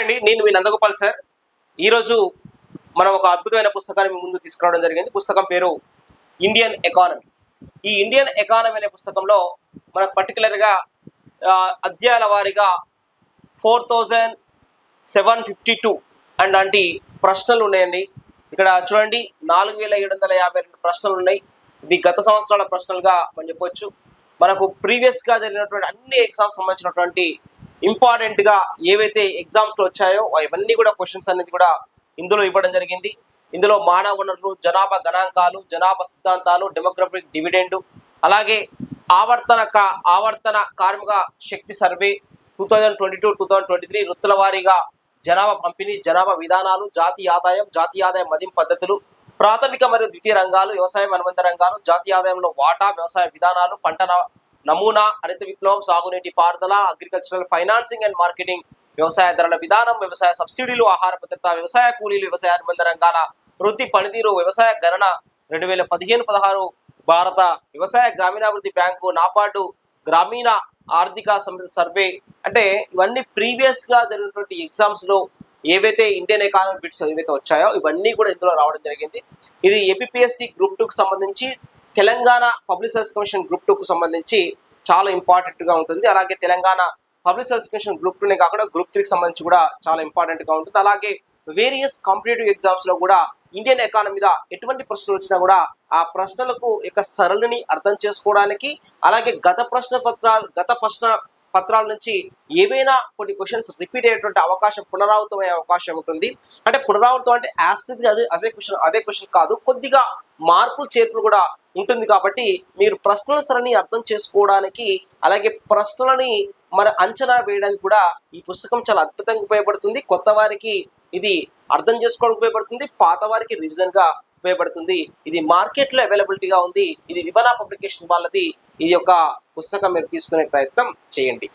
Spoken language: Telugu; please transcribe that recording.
అండి, నేను మీ నందగోపాల్ సార్. ఈరోజు మనం ఒక అద్భుతమైన పుస్తకాన్ని మీ ముందు తీసుకురావడం జరిగింది. పుస్తకం పేరు ఇండియన్ ఎకానమీ. ఈ ఇండియన్ ఎకానమీ అనే పుస్తకంలో మనకు పర్టికులర్గా అధ్యాయాల వారీగా 4752 అలాంటి ప్రశ్నలు ఉన్నాయండి. ఇక్కడ చూడండి, 4752 ప్రశ్నలు ఉన్నాయి. ఇది గత సంవత్సరాల ప్రశ్నలుగా మనం చెప్పొచ్చు. మనకు ప్రీవియస్గా జరిగినటువంటి అన్ని ఎగ్జామ్స్ సంబంధించినటువంటి ఇంపార్టెంట్గా ఏవైతే ఎగ్జామ్స్లో వచ్చాయో అవన్నీ కూడా క్వశ్చన్స్ అనేది కూడా ఇందులో ఇవ్వడం జరిగింది. ఇందులో మానవ వనరులు, జనాభా గణాంకాలు, జనాభా సిద్ధాంతాలు, డెమోగ్రఫిక్ డివిడెండ్, అలాగే ఆవర్తన కార్మిక శక్తి సర్వే 2022-2023, వృత్తుల వారీగా జనాభా పంపిణీ, జనాభా విధానాలు, జాతీయ ఆదాయం మదింపు పద్ధతులు, ప్రాథమిక మరియు ద్వితీయ రంగాలు, వ్యవసాయం అనుబంధ రంగాలు, జాతీయ ఆదాయంలో వాటా, వ్యవసాయ విధానాలు, పంట నమూనా, హరిత విప్లవం, సాగునీటి పారుదల, అగ్రికల్చరల్ ఫైనాన్సింగ్ అండ్ మార్కెటింగ్, వ్యవసాయ ధరల విధానం, వ్యవసాయ సబ్సిడీలు, ఆహార భద్రత, వ్యవసాయ కూలీలు, వ్యవసాయ అనుబంధ రంగాల వృత్తి పనితీరు, వ్యవసాయ గణన 2015-16 భారత వ్యవసాయ గ్రామీణాభివృద్ధి బ్యాంకు, నాబార్డు గ్రామీణ ఆర్థిక సర్వే. అంటే ఇవన్నీ ప్రీవియస్గా జరిగినటువంటి ఎగ్జామ్స్లో ఏవైతే ఇండియన్ ఎకానమీ బిట్స్ ఏవైతే వచ్చాయో ఇవన్నీ కూడా ఇందులో రావడం జరిగింది. ఇది ఏపీఎస్సి గ్రూప్ 2కు సంబంధించి, Telangana public service commission group 2కు సంబంధించి చాలా ఇంపార్టెంట్గా ఉంటుంది. అలాగే Telangana public service commission group 2నే కాకుండా గ్రూప్ 3కి సంబంధించి కూడా చాలా ఇంపార్టెంట్గా ఉంటుంది. అలాగే వేరియస్ కాంపిటేటివ్ ఎగ్జామ్స్లో కూడా ఇండియన్ ఎకానమీ మీద ఎటువంటి ప్రశ్నలు వచ్చినా కూడా ఆ ప్రశ్నలకు యొక్క సరళిని అర్థం చేసుకోవడానికి, అలాగే గత ప్రశ్న పత్రాల నుంచి ఏవైనా కొన్ని క్వశ్చన్స్ రిపీట్ అయ్యేటువంటి అవకాశం, పునరావృతమయ్యే అవకాశం ఉంటుంది. అంటే పునరావృతం అంటే యాస్టిక్ అదే క్వశ్చన్ కాదు, కొద్దిగా మార్పులు చేర్పులు కూడా ఉంటుంది. కాబట్టి మీరు ప్రశ్నల సరళిని అర్థం చేసుకోవడానికి, అలాగే ప్రశ్నలని మరి అంచనా వేయడానికి కూడా ఈ పుస్తకం చాలా అద్భుతంగా ఉపయోగపడుతుంది. కొత్త వారికి ఇది అర్థం చేసుకోవడానికి ఉపయోగపడుతుంది, పాత వారికి రివిజన్గా ఉపయోగపడుతుంది. ఇది మార్కెట్లో అవైలబిలిటీగా ఉంది. ఇది వివనా పబ్లికేషన్ వాళ్ళది. ఇది యొక్క పుస్తకం మీరు తీసుకునే ప్రయత్నం చేయండి.